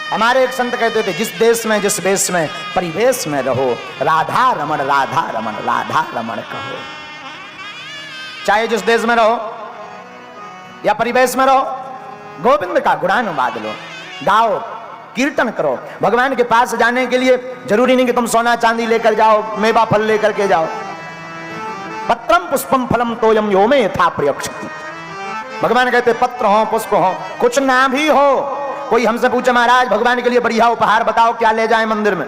हमारे एक संत कहते थे, जिस देश में जिस वेश में परिवेश में रहो, राधा रमण राधा रमण राधा रमण कहो। चाहे जिस देश में रहो या परिवेश में रहो, गोविंद का गुणानुवाद लो, गाओ, कीर्तन करो। भगवान के पास जाने के लिए जरूरी नहीं कि तुम सोना चांदी लेकर जाओ, मेवा फल लेकर के जाओ। पत्रम पुष्पम फलम तोयम यो में यथा प्रयक्षति। भगवान कहते पत्र हो पुष्प हो, कुछ ना भी हो। कोई हमसे पूछे महाराज भगवान के लिए बढ़िया उपहार बताओ, क्या ले जाए मंदिर में?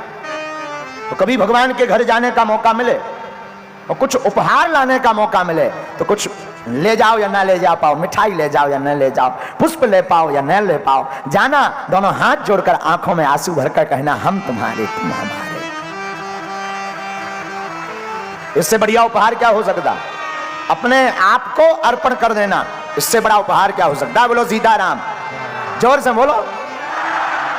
तो कभी भगवान के घर जाने का मौका मिले और कुछ उपहार लाने का मौका मिले तो कुछ ले जाओ या ना ले जा पाओ, मिठाई ले जाओ या न ले जाओ, पुष्प ले पाओ या न ले पाओ, जाना दोनों हाथ जोड़कर आंखों में आंसू भरकर कहना हम तुम्हारे तुम हमारे। इससे बढ़िया उपहार क्या हो सकता? अपने आप को अर्पण कर देना, इससे बड़ा उपहार क्या हो सकता? बोलो सीताराम, जोर से बोलो।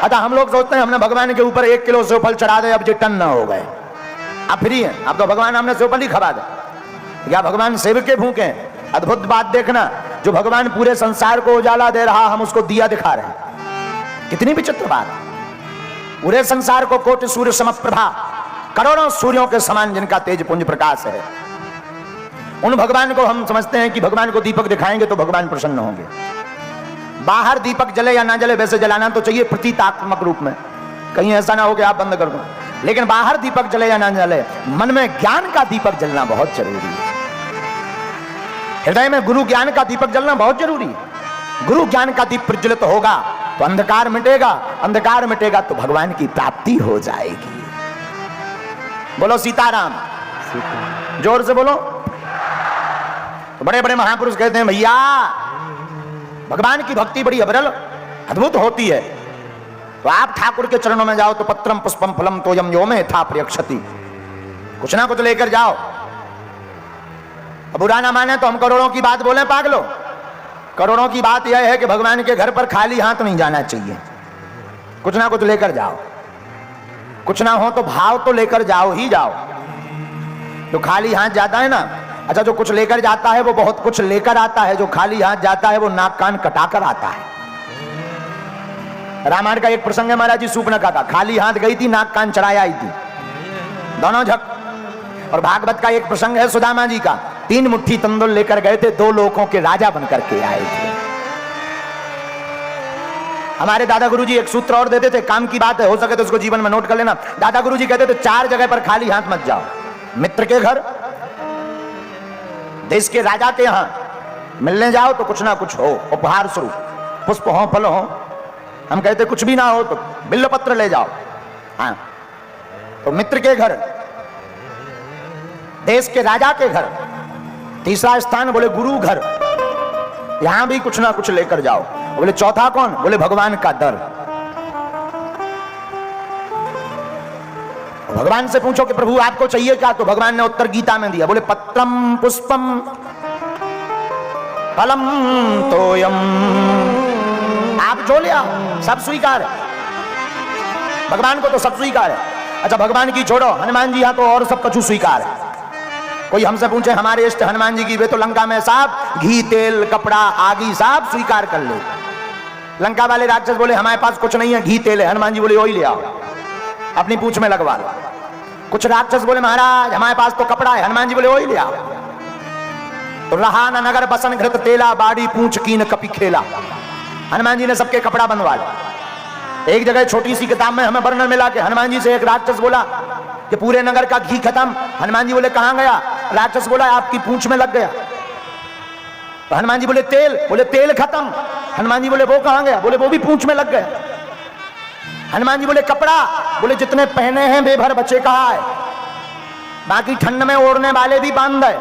अतः हम लोग सोचते हैं हमने भगवान के ऊपर 1 किलो सेवफल चढ़ा दे, अब जो टन न हो गए, अब फ्री है, अब तो भगवान हमने सेवफल ही खवा दे। या भगवान सेवक के भूखे हैं। अद्भुत बात देखना, जो भगवान पूरे संसार को उजाला दे रहा, हम उसको दिया दिखा रहे हैं। कितनी विचित्र बात। पूरे संसार को कोटि सूर्य समप्रभा, करोड़ों सूर्यों के समान जिनका तेज पुंज प्रकाश है, उन भगवान को हम समझते हैं कि भगवान को दीपक दिखाएंगे तो भगवान प्रसन्न होंगे। बाहर दीपक जले या ना जले, वैसे जलाना तो चाहिए प्रतीकात्मक रूप में, कहीं ऐसा ना हो कि आप बंद कर दो। लेकिन बाहर दीपक जले या ना जले, मन में ज्ञान का दीपक जलना बहुत जरूरी है। हृदय में गुरु ज्ञान का दीपक जलना बहुत जरूरी है। गुरु ज्ञान का दीप प्रज्वलित होगा तो अंधकार मिटेगा, अंधकार मिटेगा तो भगवान की प्राप्ति हो जाएगी। बोलो सीताराम, जोर से बोलो। तो बड़े बड़े महापुरुष कहते हैं भैया भगवान की भक्ति बड़ी अविरल अद्भुत होती है। तो आप ठाकुर के चरणों में जाओ तो पत्रम पुष्पम फलम तोयम यो में यथा प्रयक्षति, कुछ ना कुछ लेकर जाओ। अब बुरा ना माने तो हम करोड़ों की बात बोले पागलो, करोड़ों की बात यह है कि भगवान के घर पर खाली हाथ नहीं जाना चाहिए, कुछ ना कुछ लेकर जाओ। कुछ ना हो तो भाव तो लेकर जाओ ही जाओ। जो खाली हाथ जाता है ना, अच्छा जो कुछ लेकर जाता है वो बहुत कुछ लेकर आता है, जो खाली हाथ जाता है वो नाक कान कटाकर आता है। रामायण का एक प्रसंग है, महाराज जी सूर्पनखा का, खाली हाथ गई थी, नाक कान चढ़ाया आई थी, दोनों झक। और भागवत का एक प्रसंग है सुदामा जी का, 3 मुट्ठी तंदुल लेकर गए थे, 2 लोकों के राजा बनकर के आए थे। हमारे दादा गुरुजी एक सूत्र और देते थे, काम की बात है, हो सके तो उसको जीवन में नोट कर लेना। दादा गुरुजी कहते थे 4 जगह पर खाली हाथ मत जाओ। मित्र के घर, देश के राजा के यहां मिलने जाओ तो कुछ ना कुछ हो उपहार स्वरूप, पुष्प हो फल हो। हम कहते कुछ भी ना हो तो बिल्व पत्र ले जाओ। हाँ, तो मित्र के घर, देश के राजा के घर, तीसरा स्थान बोले गुरु घर, यहां भी कुछ ना कुछ लेकर जाओ। बोले चौथा कौन? बोले भगवान का डर। भगवान से पूछो कि प्रभु आपको चाहिए क्या, तो भगवान ने उत्तर गीता में दिया, बोले पत्रम पुष्पम फलम तोयम। आप जो ले आओ सब स्वीकार है, भगवान को तो सब स्वीकार है। अच्छा भगवान की छोड़ो, हनुमान जी यहाँ तो और सब कछु स्वीकार है। कोई हमसे पूछे हमारे इष्ट हनुमान जी की, वे तो लंका में साहब घी तेल कपड़ा आदि सब स्वीकार कर ले। लंका वाले राक्षस बोले हमारे पास कुछ नहीं है, घी तेल है। हनुमान जी बोले वही ले आओ, अपनी पूंछ में लगवा लो। कुछ राक्षस बोले महाराज हमारे पास तो कपड़ा है। हनुमान जी बोले वही ले आओ। तो रहा न नगर बसन घृत तेला, बाड़ी पूंछ कीन कपि खेला। हनुमान जी ने सबके कपड़ा बनवा लिया। एक जगह छोटी सी किताब में हमें वर्णन मिला कि हनुमान जी से एक राक्षस बोला कि पूरे नगर का घी खत्म। हनुमान जी बोले कहां गया? राक्षस बोला आपकी पूंछ में लग गया। तो हनुमान जी बोले तेल खत्म। हनुमान जी बोले वो कहां गया? बोले वो भी पूंछ में लग गया। हनुमान जी बोले कपड़ा? बोले जितने पहने हैं बेभर बचे कहा है, बाकी ठंड में ओढ़ने वाले भी बांध है।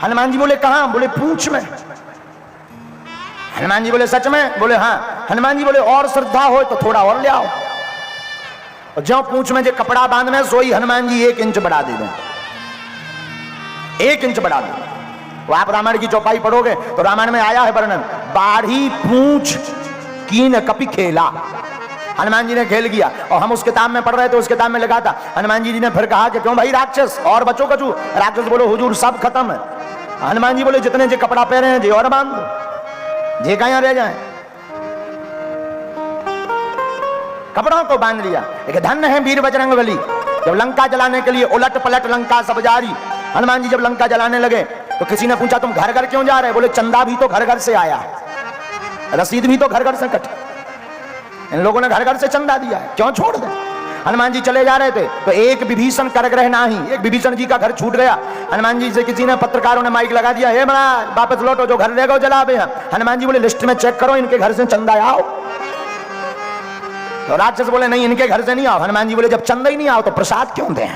हनुमान जी बोले कहां? बोले पूंछ में। हनुमान जी बोले सच में? बोले हाँ। हनुमान जी बोले और श्रद्धा हो तो थोड़ा और ले आओ। और जो पूंछ में जो कपड़ा बांधने सोई हनुमान जी 1 इंच बढ़ा दे, 1 इंच बढ़ा दे। तो आप रामायण की चौपाई पढ़ोगे तो रामायण में आया है वर्णन, बाढ़ी पूंछ कीन कपि खेला। हनुमान जी ने खेल किया। और हम उस किताब में पढ़ रहे थे, उस किताब में लिखा था, हनुमान जी ने फिर कहा कि क्यों भाई राक्षस और बचो कचू? राक्षस बोलो हुजूर सब खत्म है। हनुमान जी बोले जितने जो कपड़ा पहने हैं जी और बांध दो, जे कहां रह जाए। कपड़ों को बांध लिया। एक धन्य है वीर बजरंगबली, जब लंका जलाने के लिए उलट पलट लंका सब जारी, हनुमान जी जब लंका जलाने लगे तो किसी ने पूछा तुम घर घर क्यों जा रहे? बोले चंदा भी तो घर घर से आया, रसीद भी तो घर घर से कटी, इन लोगों ने घर घर से चंदा दिया है, क्यों छोड़ दे? हनुमान जी चले जा रहे थे तो एक विभीषण करग्रह नाही, एक विभीषण जी का घर छूट गया। हनुमान जी से किसी ने, पत्रकारों ने माइक लगा दिया, हे महाराज वापस लौटो, जो घर रह गए जलावे हैं। हनुमान जी बोले लिस्ट में चेक करो, इनके घर से चंदा आओ। तो राक्षस बोले नहीं, इनके घर से नहीं आओ। हनुमान जी बोले जब चंदा ही नहीं आओ तो प्रसाद क्यों दें?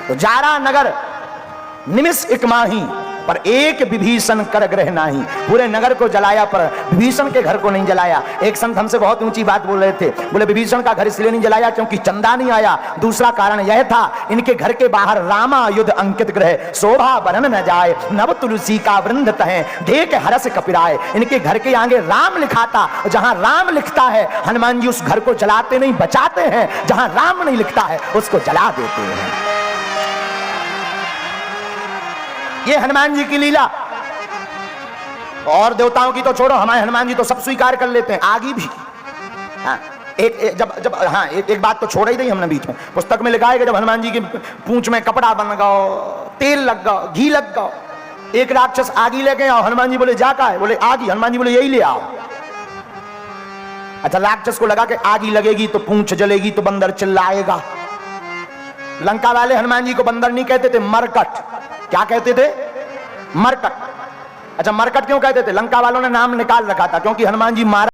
तो जारा नगर निमिष एक माही, पर एक विभीषण कर ग्रह नाही, पूरे नगर को जलाया पर विभीषण के घर को नहीं जलाया। एक संत हमसे बहुत ऊंची बात बोल रहे थे, बोले विभीषण का घर इसलिए नहीं जलाया क्योंकि चंदा नहीं आया, दूसरा कारण यह था इनके घर के बाहर रामायुध अंकित ग्रह, शोभा बरन न जाए, नव तुलसी का वृंद तहे, देख हरस कपिराए। इनके घर के आगे राम लिखा था, जहां राम लिखता है हनुमान जी उस घर को जलाते नहीं, बचाते हैं, जहां राम नहीं लिखता है उसको जला देते हैं। ये हनुमान जी की लीला। और देवताओं की तो छोड़ो, हमारे हनुमान जी तो सब स्वीकार कर लेते हैं, आगे भी। हाँ, एक बात तो छोड़ ही दी हमने बीच में, पुस्तक में लिखा है कि जब हनुमान जी की पूंछ में कपड़ा बन गया, तेल लग गया, घी लग गया, एक राक्षस आगी लेके आओ, हनुमान जी बोले जा का है? बोले आगी। हनुमान जी बोले यही ले आओ। अच्छा, राक्षस को लगा कि आगी लगेगी तो पूंछ जलेगी तो बंदर चिल्लाएगा। लंका वाले हनुमान जी को बंदर नहीं कहते थे, मरकट। क्या कहते थे? मरकट। अच्छा, मरकट क्यों कहते थे? लंका वालों ने नाम निकाल रखा था क्योंकि हनुमान जी मारा